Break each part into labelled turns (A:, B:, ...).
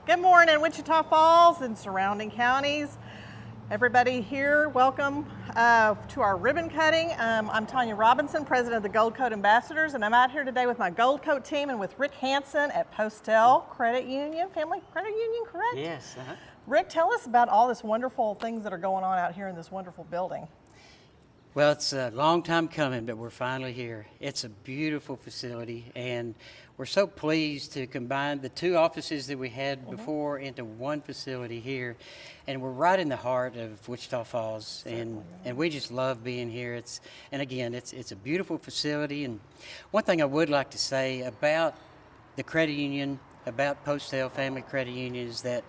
A: Good morning, Wichita Falls and surrounding counties. Everybody here, welcome to our ribbon cutting. I'm Tanya Robinson, president of the Gold Coat Ambassadors, and I'm out here today with my Gold Coat team and with Rick Hansen at Postel Credit Union, Family Credit Union, correct?
B: Yes.
A: Rick, tell us about all this wonderful things that are going on out here in this wonderful building.
B: Well, it's a long time coming, but we're finally here. It's a beautiful facility, and we're so pleased to combine the two offices that we had before into one facility here. And we're right in the heart of Wichita Falls, and we just love being here. It's a beautiful facility. And one thing I would like to say about the credit union, about Postel Family Credit Union, is that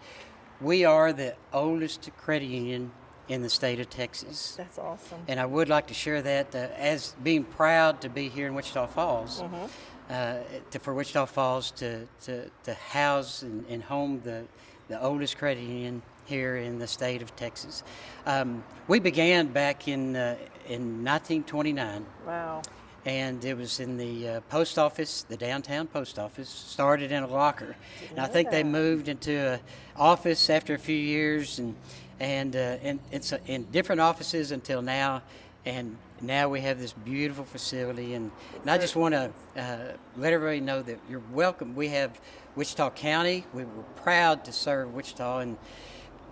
B: we are the oldest credit union in the state of Texas.
A: That's awesome.
B: And I would like to share that as being proud to be here in Wichita Falls, for Wichita Falls to house and home the oldest credit union here in the state of Texas. We began back in 1929.
A: Wow.
B: And it was in the post office, the downtown post office, started in a locker. And I think they moved into an office after a few years, and it's in different offices until now. And now we have this beautiful facility. And I just want to let everybody know that you're welcome. We have Wichita County. We're proud to serve Wichita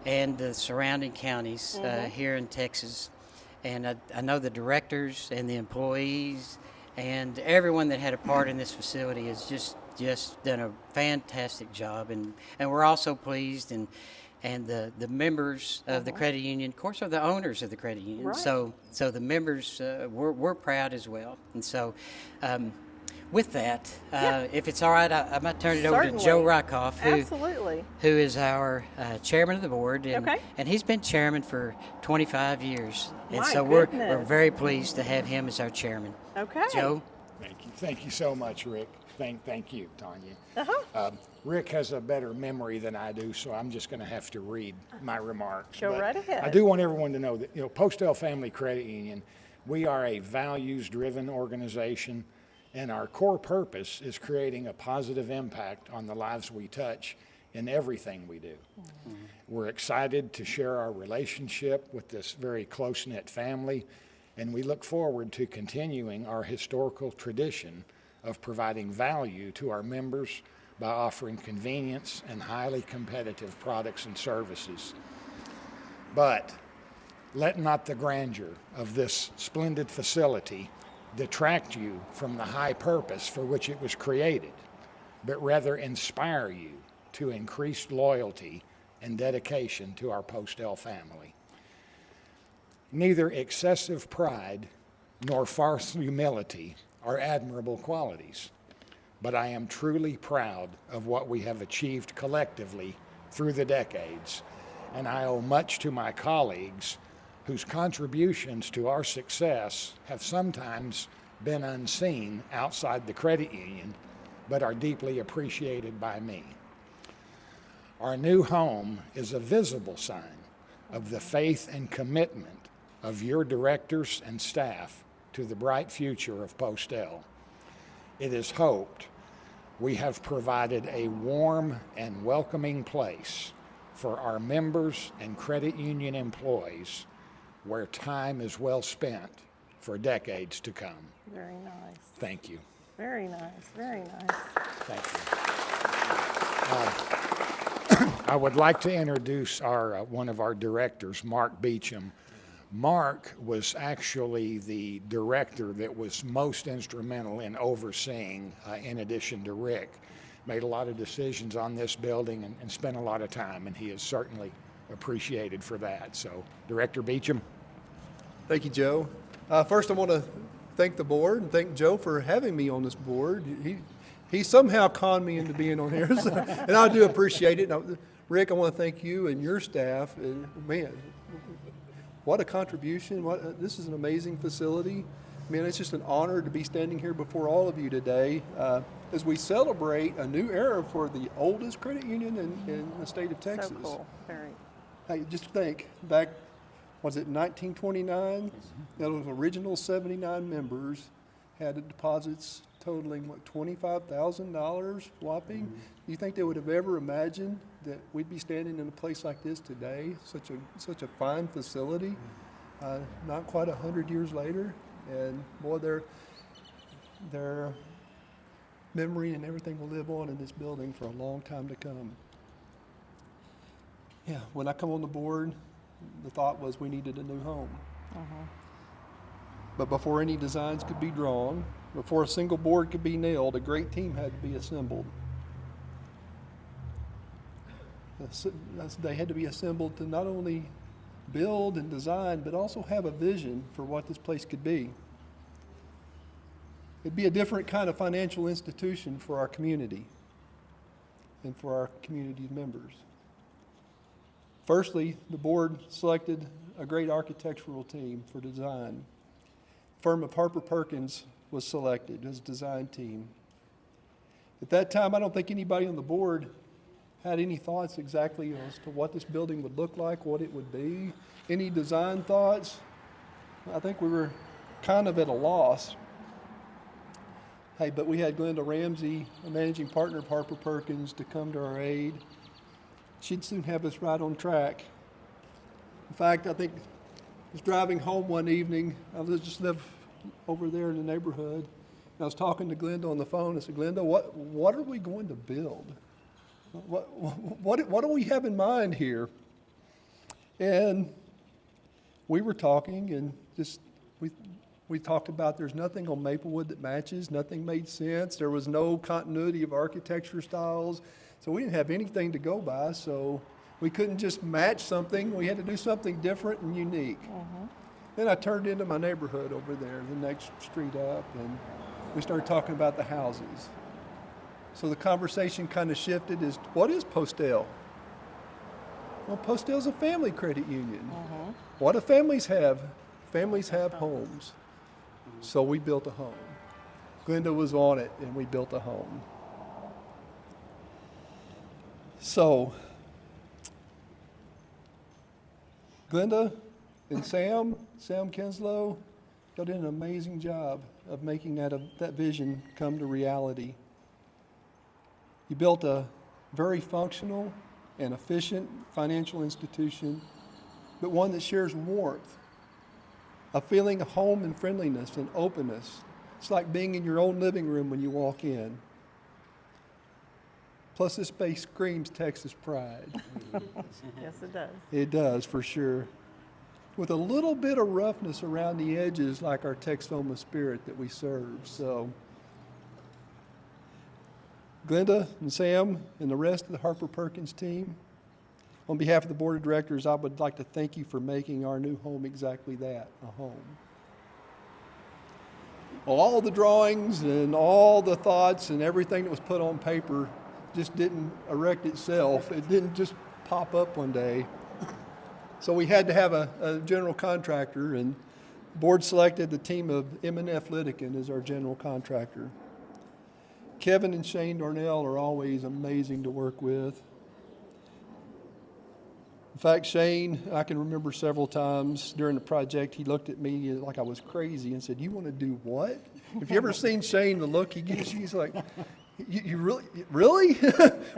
B: and the surrounding counties here in Texas. And I know the directors and the employees and everyone that had a part in this facility has just done a fantastic job. And we're also pleased, and the members of the credit union, of course, are the owners of the credit union.
A: Right.
B: So the members, we're proud as well. And so with that, if it's all right, I might turn it over to Joe Rykoff, who is our chairman of the board, and he's been chairman for 25 years. And so we're very pleased to have him as our chairman.
A: Okay.
B: Joe?
C: Thank you so much, Rick. Thank you, Tanya. Rick has a better memory than I do, so I'm just going to have to read my remarks.
A: Go right ahead.
C: I do want everyone to know that, Postel Family Credit Union, we are a values-driven organization, and our core purpose is creating a positive impact on the lives we touch in everything we do. We're excited to share our relationship with this very close-knit family, and we look forward to continuing our historical tradition of providing value to our members by offering convenience and highly competitive products and services. But let not the grandeur of this splendid facility detract you from the high purpose for which it was created, but rather inspire you to increased loyalty and dedication to our Postel family. Neither excessive pride nor false humility are admirable qualities, but I am truly proud of what we have achieved collectively through the decades, and I owe much to my colleagues whose contributions to our success have sometimes been unseen outside the credit union, but are deeply appreciated by me. Our new home is a visible sign of the faith and commitment of your directors and staff to the bright future of Postel. It is hoped we have provided a warm and welcoming place for our members and credit union employees where time is well spent for decades to come.
A: Very nice.
C: Thank you.
A: Very nice. Very nice.
C: Thank you. I would like to introduce one of our directors, Mark Beecham. Mark was actually the director that was most instrumental in overseeing, in addition to Rick. Made a lot of decisions on this building and spent a lot of time, and he is certainly appreciated for that. So, Director Beecham.
D: Thank you, Joe. First, I want to thank the board and thank Joe for having me on this board. He somehow conned me into being on here, and I do appreciate it. Now, Rick, I want to thank you and your staff. And man, what a contribution. This is an amazing facility. Man, it's just an honor to be standing here before all of you today as we celebrate a new era for the oldest credit union in the state of Texas.
A: So cool. Very.
D: Hey, just think, back, was it 1929? Those original 79 members had deposits totaling, what, $25,000 whopping. Do you think they would have ever imagined that we'd be standing in a place like this today, such a fine facility, not quite 100 years later? And boy, their memory and everything will live on in this building for a long time to come. Yeah, when I come on the board, the thought was we needed a new home. But before any designs could be drawn, before a single board could be nailed, a great team had to be assembled. They had to be assembled to not only build and design, but also have a vision for what this place could be. It'd be a different kind of financial institution for our community and for our community members. Firstly, the board selected a great architectural team for design. The firm of Harper Perkins was selected as design team. At that time, I don't think anybody on the board had any thoughts exactly as to what this building would look like, what it would be. Any design thoughts? I think we were kind of at a loss. Hey, but we had Glenda Ramsey, a managing partner of Harper Perkins, to come to our aid. She'd soon have us right on track. In fact, I think I was driving home one evening. I just live over there in the neighborhood. And I was talking to Glenda on the phone. I said, Glenda, what are we going to build? What do we have in mind here? And we were talking, and just we talked about there's nothing on Maplewood that matches. Nothing made sense. There was no continuity of architecture styles. So we didn't have anything to go by, so we couldn't just match something. We had to do something different and unique. Then I turned into my neighborhood over there, the next street up, and we started talking about the houses. So the conversation kind of shifted as, what is Postel? Well, Postel's a family credit union. What do families have? Families have homes. So we built a home. Glenda was on it, and we built a home. So, Glenda and Sam Kinslow, y'all did an amazing job of making that vision come to reality. You built a very functional and efficient financial institution, but one that shares warmth, a feeling of home and friendliness and openness. It's like being in your own living room when you walk in. Plus, this space screams Texas pride.
A: Yes, it does.
D: It does, for sure. With a little bit of roughness around the edges, like our Texoma spirit that we serve. So, Glenda and Sam and the rest of the Harper Perkins team, on behalf of the board of directors, I would like to thank you for making our new home exactly that, a home. Well, all the drawings and all the thoughts and everything that was put on paper just didn't erect itself. It didn't just pop up one day. So we had to have a general contractor, and the board selected the team of M&F Litteken as our general contractor. Kevin and Shane Darnell are always amazing to work with. In fact, Shane, I can remember several times during the project, he looked at me like I was crazy and said, "You want to do what?" If you ever seen Shane, the look he gives, he's like, You really?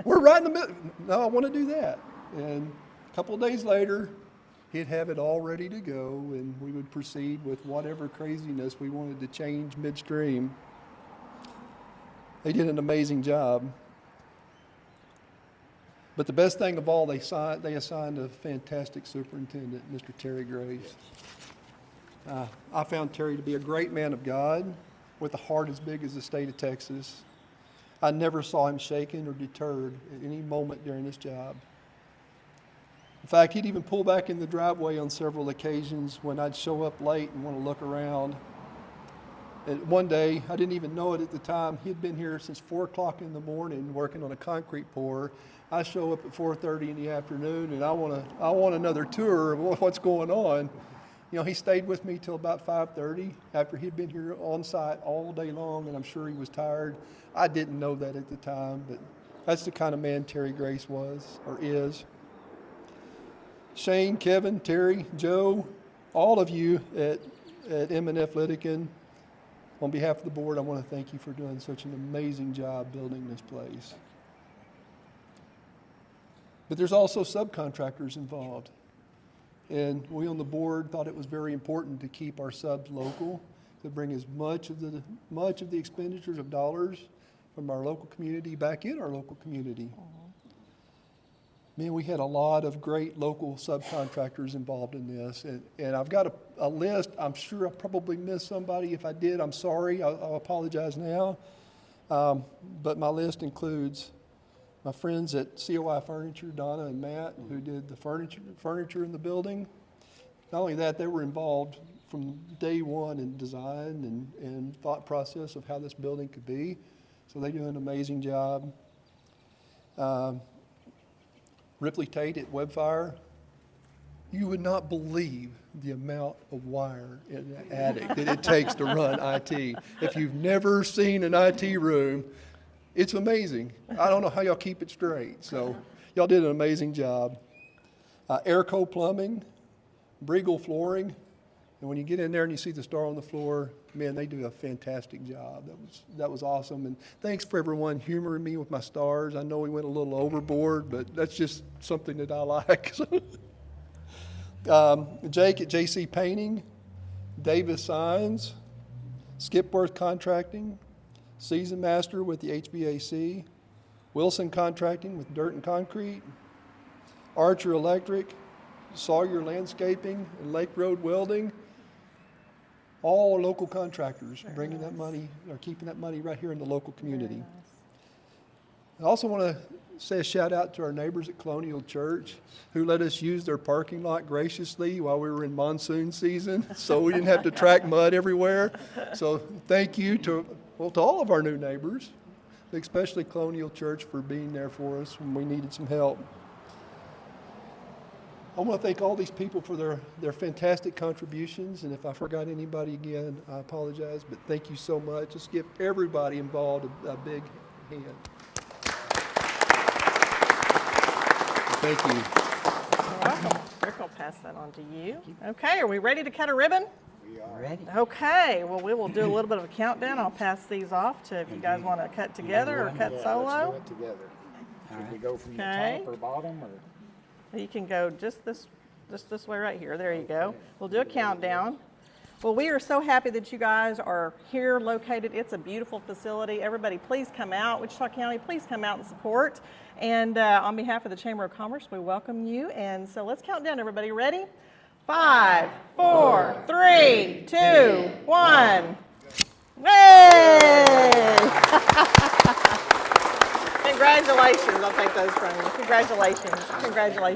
D: We're right in the middle. No, I want to do that. And a couple of days later, he'd have it all ready to go, and we would proceed with whatever craziness we wanted to change midstream. They did an amazing job. But the best thing of all, they assigned a fantastic superintendent, Mr. Terry Grace. I found Terry to be a great man of God with a heart as big as the state of Texas. I never saw him shaken or deterred at any moment during this job. In fact, he'd even pull back in the driveway on several occasions when I'd show up late and want to look around. And one day, I didn't even know it at the time, he'd been here since 4 o'clock in the morning working on a concrete pour. I show up at 4:30 in the afternoon, and I want another tour of what's going on. You know, he stayed with me till about 5:30 after he'd been here on site all day long, and I'm sure he was tired. I didn't know that at the time, but that's the kind of man Terry Grace was, or is. Shane, Kevin, Terry, Joe, all of you at M&F Litteken, I On behalf of the board, I want to thank you for doing such an amazing job building this place. But there's also subcontractors involved. And we on the board thought it was very important to keep our subs local, to bring as much of the expenditures of dollars from our local community back in our local community. Man, we had a lot of great local subcontractors involved in this. And I've got a list. I'm sure I probably missed somebody. If I did, I'm sorry. I'll apologize now. But my list includes my friends at COI Furniture, Donna and Matt, who did the furniture in the building. Not only that, they were involved from day one in design and thought process of how this building could be. So they do an amazing job. Ripley Tate at Webfire. You would not believe the amount of wire in the attic that it takes to run IT. If you've never seen an IT room, it's amazing. I don't know how y'all keep it straight. So y'all did an amazing job. Airco Plumbing, Briegel Flooring. And when you get in there and you see the star on the floor, man, they do a fantastic job. That was awesome. And thanks for everyone humoring me with my stars. I know we went a little overboard, but that's just something that I like. Jake at JC Painting, Davis Signs, Skipworth Contracting, Season Master with the HVAC, Wilson Contracting with Dirt and Concrete, Archer Electric, Sawyer Landscaping, and Lake Road Welding. All local contractors bringing that money, or keeping that money right here in the local community. I also want to say a shout out to our neighbors at Colonial Church who let us use their parking lot graciously while we were in monsoon season, so we didn't have to track mud everywhere. So thank you to all of our new neighbors, especially Colonial Church, for being there for us when we needed some help. I want to thank all these people for their fantastic contributions, and if I forgot anybody again, I apologize, but thank you so much. Let's give everybody involved a big hand. Thank you.
A: You're welcome. Rick will pass that on to you. Okay, are we ready to cut a ribbon?
B: We are ready.
A: Okay, well, we will do a little bit of a countdown. I'll pass these off to if you guys want to cut together or cut solo.
C: Let's do it together. Should we go from the top or bottom, or?
A: You can go just this way right here. There you go. We'll do a countdown. Well, we are so happy that you guys are here located. It's a beautiful facility. Everybody, please come out. Wichita County, please come out and support. And on behalf of the Chamber of Commerce, we welcome you. And so let's count down, everybody. Ready? 5, 4, 3, 2, 1. Yay! Congratulations. I'll take those from you. Congratulations. Congratulations.